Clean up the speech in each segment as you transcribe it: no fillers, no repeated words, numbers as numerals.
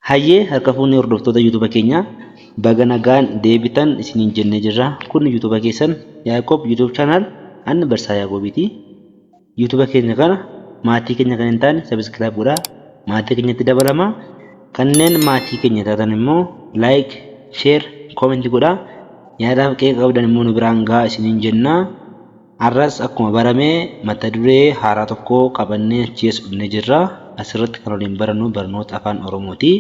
Hayyee harka fuunee hordoftoota YouTube keenyaa baga nagaan deebitan isiniin jennee jirra. Kun YouTube keessan Yaaqoob YouTube channel Anni Barsaa Yaaqoobiiti. YouTube keenya kana maatii keenya kan hin taane subscribe godhaa. Maatii keenyatti dabalamaa. Kanneen maatii keenya taatan immoo like, share, comment godhaa. Yaadaaf qeeqa qabdan immoo nu biraan gahaa isiniin jenna. Har'as akkuma baramee mata duree haaraa tokko qabannee achiis dhufnee jirra. Asirratti kan waliin barannu barnoota afaan Oromooti.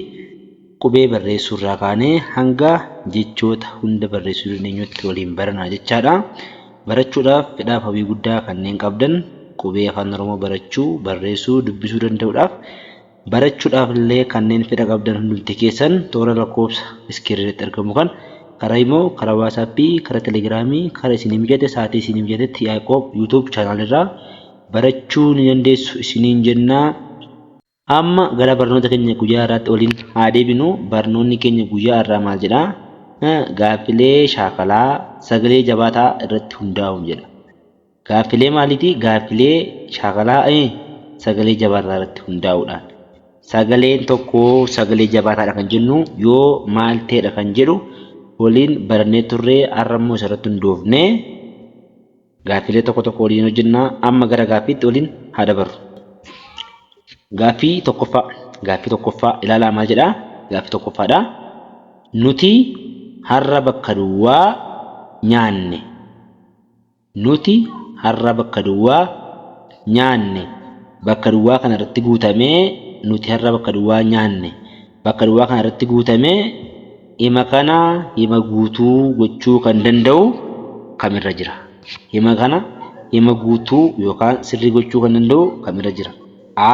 Qubee barreessuu irraa kaanee hanga jechoota hunda barreessuu dandeenyutti waliin baranna jechaadha. Barachuudhaaf fedhaaf hawwii guddaa kanneen qabdan qubee afaan Oromoo barachuu, barreessuu, dubbisuu danda'uudhaaf barachuudhaaf illee kanneen fedha qabdan hundumti keessan toora lakkoofsa iskiriinitti argamu kan karaa immoo karaa WhatsAppii, karaa Telegiraamii, karaa isinii mijate sa'aatii isinii mijatetti Yaaqoob YouTube channel irraa barachuu ni dandeessu isiniin jenna. Amma gara barnoota keenya guyyaa irratti waliin haa deebinu. Barnoonni keenya guyyaa irraa maal jedha? Gaaffilee shaakalaa sagalee jabaataa irratti hundaa'uun jedha. Gaaffilee maaliiti? Gaaffilee shaakalaa sagalee jabaataa irratti hundaa'uudhaan. Sagaleen tokko sagalee jabaataadha kan jennu yoo maal ta'edha kan jedhu waliin barannee turree har'ammoo isarratti hundoofne gaaffilee tokko waliin hojjenna. Amma gara gaaffiitti waliin haa dabarru. Gaaffii tokkoffaa ilaalaa maal jedhaa? Gaaffii tokkoffaadha. Nuti har'a bakka duwwaa nyaanne. Nuti har'a bakka duwwaa nyaanne. Bakka duwwaa kana irratti guutamee nuti har'a bakka duwwaa nyaanne. Bakka duwwaa kana irratti guutamee hima kana hima guutuu gochuu kan danda'u kamirra jira? Hima kana hima guutuu yookaan sirrii gochuu kan danda'u kamirra jira? A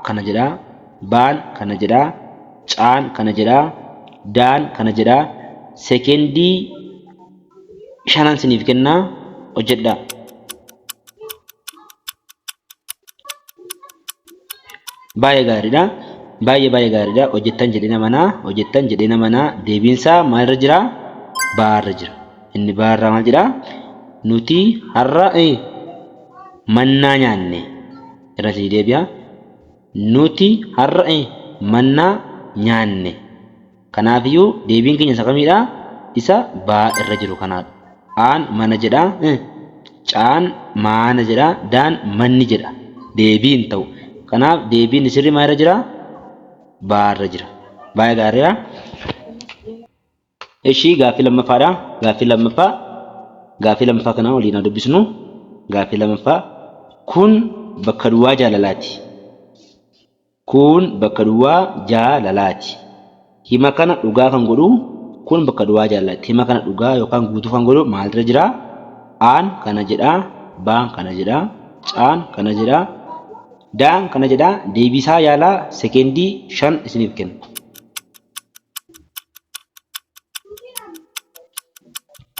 kana jedhaa, baan kana jedhaa, caan kana jedhaa, daan kana jedhaa. Sekendii 5 siniif kennaa hojjedhaa. Baay'ee gaariidha. Baay'ee gaariidha. Hojjettan jedhee namanaa. Deebiinsaa maalirra jira? Baarra jira. Inni baarraa maal jedhaa? Nuti har'a mannaa nyaanne. Irratti deebi'a. Nuti har'a mannaa nyaanne. Kanaafiyyuu deebiin keenya isa kamiidha? Isa baa irra jiru kanaadha. Aan mana jedhaa, caan maana jedhaa, daan manni jedha. Deebiin ta'u. Kanaaf deebiin sirrii maalirra jira? Baa irra jira. Baay'ee gaariidha. Ishii gaaffii lammaffaadha. Gaaffii lammaffaa kana waliin haa dubbisnu. Gaaffii lammaffaa. Kun bakka duwwaa jaalalaati. Kun bakka duwwaa jaalalaati. Hima kana dhugaa kan godhu kun bakka duwwaa jaalalaati. Hima kana dhugaa yookaan guutuu kan godhu maalirra jira? Aan kana jedhaa, baan kana jedhaa, caan kana jedhaa, daan kana jedhaa. Deebisaa yaalaa sekendii 5 isiniif kenna.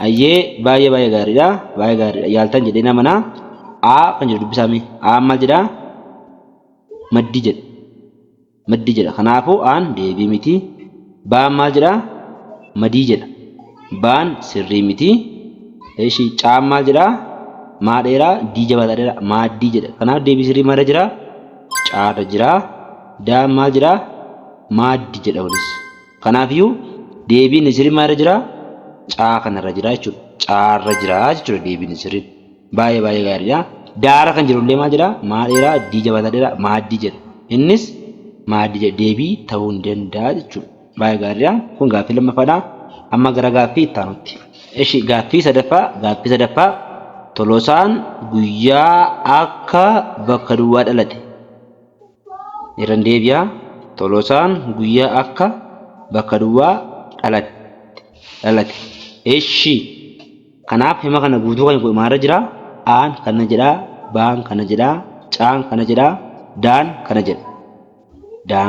Ayyee baay'ee gaariidha. Yaaltan jedhee namanaa. A kan jedhu dubbisaame. A maal jedhaa? Maddii jedha. Kanaafuu aan deebii miti. Baan maal jedhaa? Madii jedha. Baan sirrii miti. Ishii caan maal jedhaa? Maa dheeraa dii jabaataadha. Maaddii jedha. Kanaaf deebii sirrii maalirra jira? Caarra jira. Daan maal jedhaa? Maaddii jedha walis. Kanaafiyyuu deebiin sirrii maalirra jira? Caa kanarra jira jechuudha. Caarra jira jechuudha deebiin sirrii. Baay'ee gaariidha. Daara kan jedhullee maal jedhaa? Maa dheeraa dii jabaataadha. Maaddii jedha. Innis maaddii jedha. Deebii ta'uu hin danda'a jechuudha. Baay'ee gaariidha. Kun gaaffii lammaffaadha. Amma gara gaaffii itti aanutti. Ishii gaaffii sadaffaa. Tolosaan guyyaa akka bakka duwwaa dhalate. Irraan deebi'a. Tolosaan guyyaa akka bakka duwwaa dhalate. Ishii kanaaf hima kana guutuu kan godhu maalirra jira? Aan kana jedhaa, baan kana jedhaa, caan kana jedhaa, daan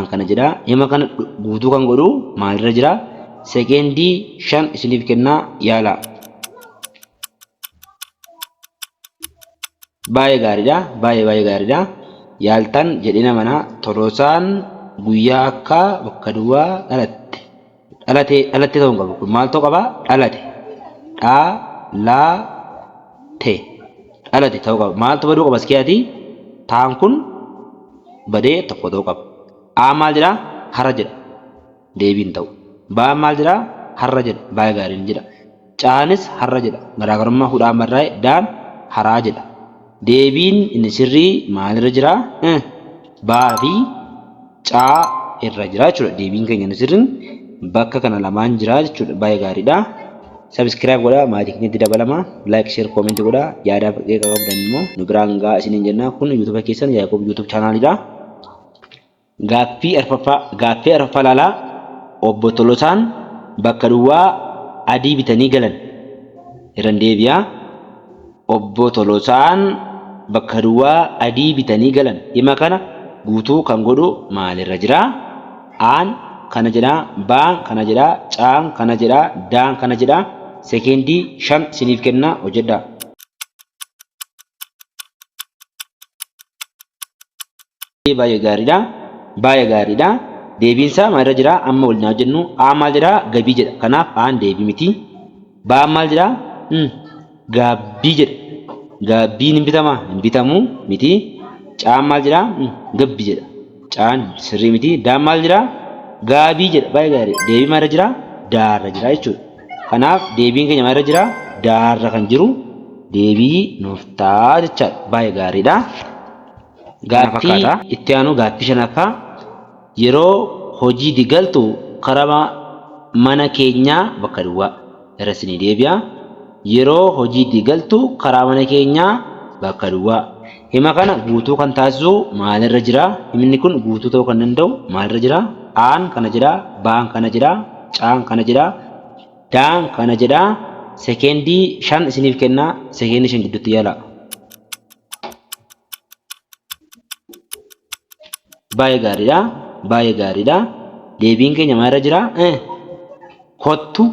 kana jedhaa. Hima kana guutuu kan godhu maalirra jira? Sekendii 5 isiniif kennaa yaalaa. Baay'ee gaariidha. Yaaltan jedhee namanaa. Tolosaan guyyaa akka bakka duwwaa dhalate ta'uu hin qabu. Kun maal ta'uu qaba? Dhalate. Dhalate ta'uu qaba. Maaltu baduu qaba? Iskiyaati. Taan kun badee tokko ta'uu qaba. A maal jedhaa? Hara jedha. deebiin ta'u. Ba'aan maal jedhaa? Har'a jedha. Baay'ee gaariin jedha. Caanis har'a jedha. Garaagarummaa hudhaan barraa'e daan haraa jedha. Deebiin inni sirrii maalirra jiraa? Baa fi caa irra jira jechuudha. Deebiin keenya inni sirriin bakka kana lamaan jira jechuudha. Baay'ee gaariidha. Subscribe godhaa, maatii keenyatti dabalamaa, like, share, comment godhaa. Yaada faqee qabdan immoo nu biraan gahaa isiniin jenna. Kun YouTube keessan Yaaqoob YouTube chaanaalidha. Gaaffii arfaffaa ilaalaa. Obbo Tolosaan bakka duwwaa adii bitanii galan. Irra deebi'aa. Obbo Tolosaan bakka duwwaa adii bitanii galan. Dhimma kana guutuu kan godhu maalirra jiraa? Aan kana jedhaa, baan kana jedhaa, caan kana jedhaa, daan kana jedhaa. Sekendii 5 isiniif kenna, hojjedhaa. Baay'ee gaariidha. Baay'ee gaariidha. Deebiin isaa maalirra jiraa? Amma waliin hojjennu. Aan maal jedhaa? Gabii jedha. Kanaaf aan deebii miti. Baan maal jedhaa? Gaabbii jedha. Gaabbiin hin bitamaa? Hin bitamuu miti. Caan maal jedhaa? Gabbi jedha. Caan sirrii miti. Daan maal jedhaa? Gaabii jedha. Baay'ee gaarii. Deebii maalirra jiraa? Daarra jiraa jechuudha. Kanaaf deebiin keenya maalirra jiraa? Daarra kan jiru deebii nuuf ta'a jechaadha. Baay'ee gaariidha. Gaaffii itti aanu gaaffii shanaffaa. Yeroo hojii digaltu karaa mana keenyaa bakka duwwaa. Irra isinii deebi'a. Yeroo hojii digaltu karaa mana keenyaa bakka duwwaa. Hima kana guutuu kan taasisu maalirra jiraa? Himni kun guutuu ta'uu kan danda'u maalirra jiraa? Aan kana jedhaa, baan kana jedhaa, caan kana jedhaa, daan kana jedhaa. Sekendii 5 isiniif kennaa. Sekendii 5 gidduutti yaalaa. Baay'ee gaariidha. Baay'ee gaariidha. Deebiin keenya maalirra jiraa? Kottu,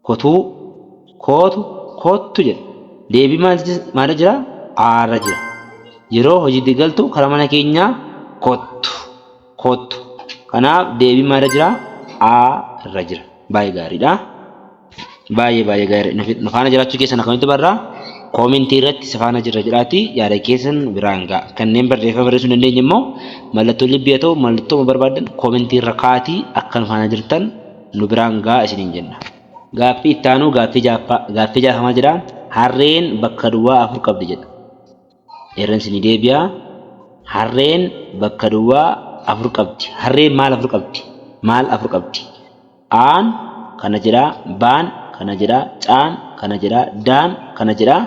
kotuu, kootu, kottu jedha. Deebii maalirra jiraa? Aarra jira. Yeroo hojii digaltu karaa mana keenyaa kottu, kottu. Kanaaf deebii maalirra jiraa? Aarra jira. Baay'ee gaariidha. Baay'ee gaarii. Nu faana jiraachuu keessan akkamitti barraa? Koomentii irratti si faana jirra jedhaati yaada keessan biraan ga'a. Kanneen barreeffama barreessuu hin dandeenye immoo mallattoo libbii haa ta'u mallattoo barbaadan koomentii irra kaatii akka nu faana jirtan nu biraan ga'a isiniin jenna. Gaaffii itti aanu gaaffii jaafamaa jira. Harreen bakka duwwaa 4 qabdi jedha. Irra isinii deebi'a. Harreen bakka duwwaa 4 qabdi. Harreen maal 4 qabdi? Maal 4 qabdi? Aan kana jedhaa, baan kana jedhaa, caan kana jedhaa, daan kana jedhaa.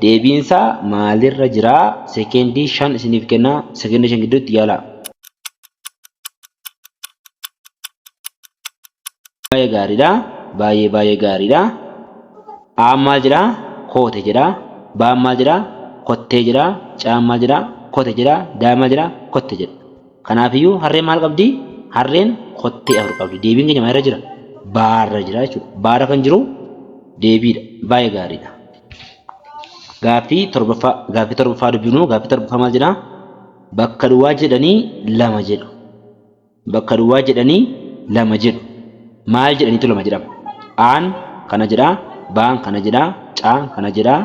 Deebiin isaa maalirra jiraa? Sekendii 5 isiniif kennaa. Sekendii 5 gidduutti yaalaa. Baay'ee gaariidha. Baay'ee gaariidha. Aan maal jedhaa? Koote jedhaa. Baan maal jedhaa? Kottee jedhaa. Caan maal jedhaa? Kote jedhaa. Daan maal jedhaa? Kotte jedha. Kanaafiyyuu harreen maal qabdi? Harreen kottee 4 qabdi. Deebiin keenya maalirra jira? Baarra jira jechuudha. Baarra kan jiru deebiidha. Baay'ee gaariidha. Gaaffii torbaffaa dubbinuu. Gaaffii torbaffaa maal jedhaa? Bakka duwwaa jedhanii 2 jedhu. Bakka duwwaa jedhanii 2 jedhu. Maal jedhaniitu 2 jedhama? Aan kana jedhaa, baan kana jedhaa, caan kana jedhaa,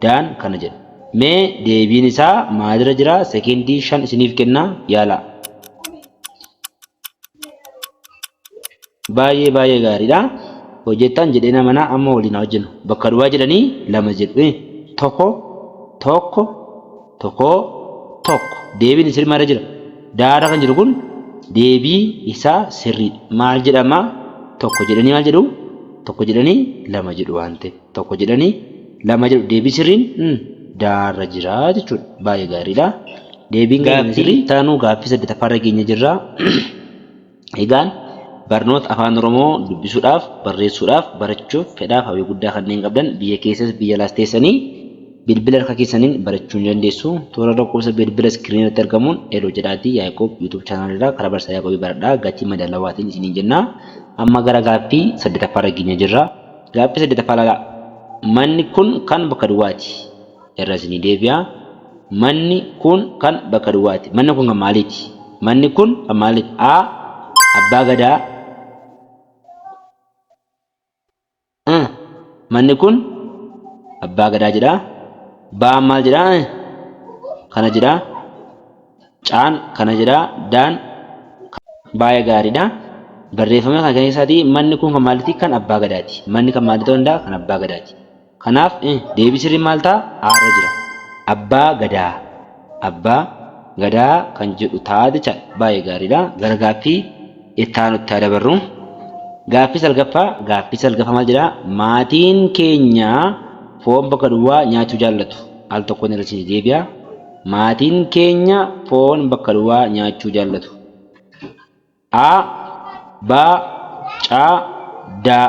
daan kana jedha. Mee deebiin isaa maalirra jiraa? Sekendii 5 isiniif kennaa. Yaalaa. Baay'ee gaariidha. Hojjettaan jedhee namanaa amma waliin hojjennu. Bakka duwwaa jedhanii 2 jedhu. Tokko. Deebiin sirrii maalirra jira? Daara kan jiru kun deebii isaa sirriidha. Maal jedhama? Tokko jedhanii maal jedhu? Tokko jedhanii 2 jedhu waan ta'eef. Tokko jedhanii 2 jedhu. Deebii sirriin daarra jira jechuudha. Baay'ee gaariidha. Deebiin gaaffii taanuu gaaffii 8ffaarra keenya jirra. Egaan barnoota afaan Oromoo dubbisuudhaaf, barreessuudhaaf, barachuuf fedhaaf hawwii guddaa kanneen qabdan biyya keessas biyya alaas teessanii bilbila harka keessaniin barachuu ni dandeessu. Toora lakkoofsa bilbila iskiriinii irratti argamuun Eloo jedhaatii Yaaqoob YouTube chaanaalirraa karaa barsaa Yaaqoobii baradhaa gatii madaalawaatiin isiniin jenna. Amma gara gaaffii 8ffaarra keenya jirra. Gaaffii 8ffaa ilaalaa. Manni kun kan bakka duwwaati. Irra isinii deebi'a. Manni kun kan bakka duwwaati. Manni kun kan maaliiti? Manni kun kan maaliiti? A. Abbaa Gadaa. Manni kun Abbaa Gadaa jedha. Baan maal jedha? Kana jedha. Caan kana jedha. Daan baay'ee gaariidha. barreeffama kana keessatti manni kun kan maalitii kan abbaa gadaati. Manni kan maalii ta'uu danda'a kan abbaa gadaati. Kanaaf deebii sirrii maal ta'a? Aarra jira. Abbaa gadaa. Abbaa gadaa kan jedhu ta'a jecha baay'ee gaariidha. Gara gaaffii itti aanutti dabarru. Gaaffii salgaffaa maal jedhaa? Maatiin keenya foon bakka duwwaa nyaachuu jaallatu. Al tokkoon irratti deebi'a. Maatiin keenya foon bakka duwwaa nyaachuu jaallatu. A, ba, ca, da.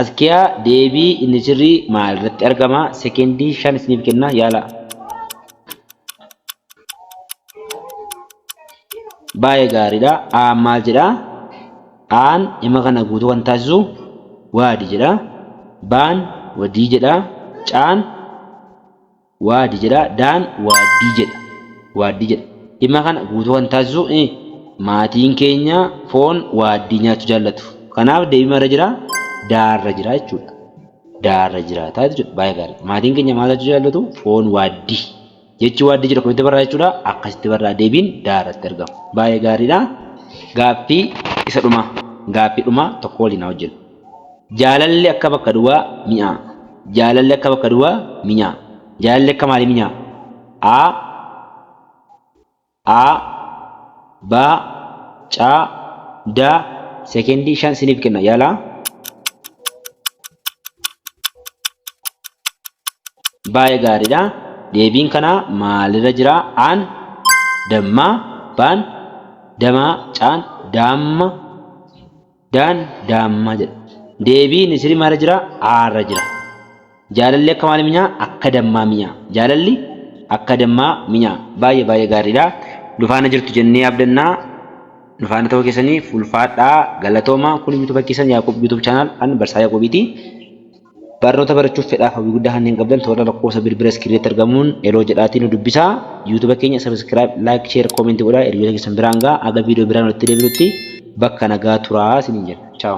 Askiyaa deebii inni sirrii maal irratti argama? Sekendii 5 isiniif kenna yaala. Baay'ee gaariidha. A maal jedhaa? Aan dhimma kana guutuu kan taasisu waadi jedha. Baan wadii jedha. Caan waadi jedha. Daan waaddii jedha. Waaddii jedha. Dhimma kana guutuu kan taasisu maatiin keenya foon waaddii nyaachuu jaallatu. Kanaaf deebii maal irra jira? Daarra jira jechuudha. Daarra jiraata jechuudha. Baay'ee gaarii. Maatiin keenya maal nyaachuu jaallatu? Foon waaddii. Jechi waaddii jira akkamitti barraa jechuudha? Akkasitti barraa deebiin daarratti argama. Baay'ee gaariidha. Gaaffii isa dhumaa. Gaaffii dhumaa tokko waliin hojjennu. Jaalalli akka bakka duwwaa mi'aa. Jaalalli akka bakka duwwaa mi'aa. Jaalalli akka maalii mi'aa? A, ba, ca, da. Sekendii 5 isiniif kenna yaala. Baay'ee gaariidha. Deebiin kana maalirra jira? Aan, damma, baan, dama, caan, daamma, daan, daamma jedha. Deebiin sirrii maalirra jira? Aarra jira. Jaalalli akka maalii mi'aa? Akka dammaa mi'aa. Jaalalli akka dammaa mi'aa. Baay'ee gaariidha. Nufaana jirtu jennee abdannaa. Nufaana ta'uu keessaniif ulfaadhaa galatooma. Kun YouTube keessan Yaaqoob YouTube channel an Barsaa Yaaqoobiiti. Barnoota barachuuf fedhaaf hawwii guddaa kanneen qabdan toora lakkoofsa bilbila iskiriitti argamuun yeroo jedhaatiin nu dubbisaa. YouTube keenya subscribe, like, share, comment godhaa. Hiriyoota keessan biraan gahaa. Aga viidiyoo biraan walitti deebinutti bakka nagaa turaa isiniin jedha. Ciao.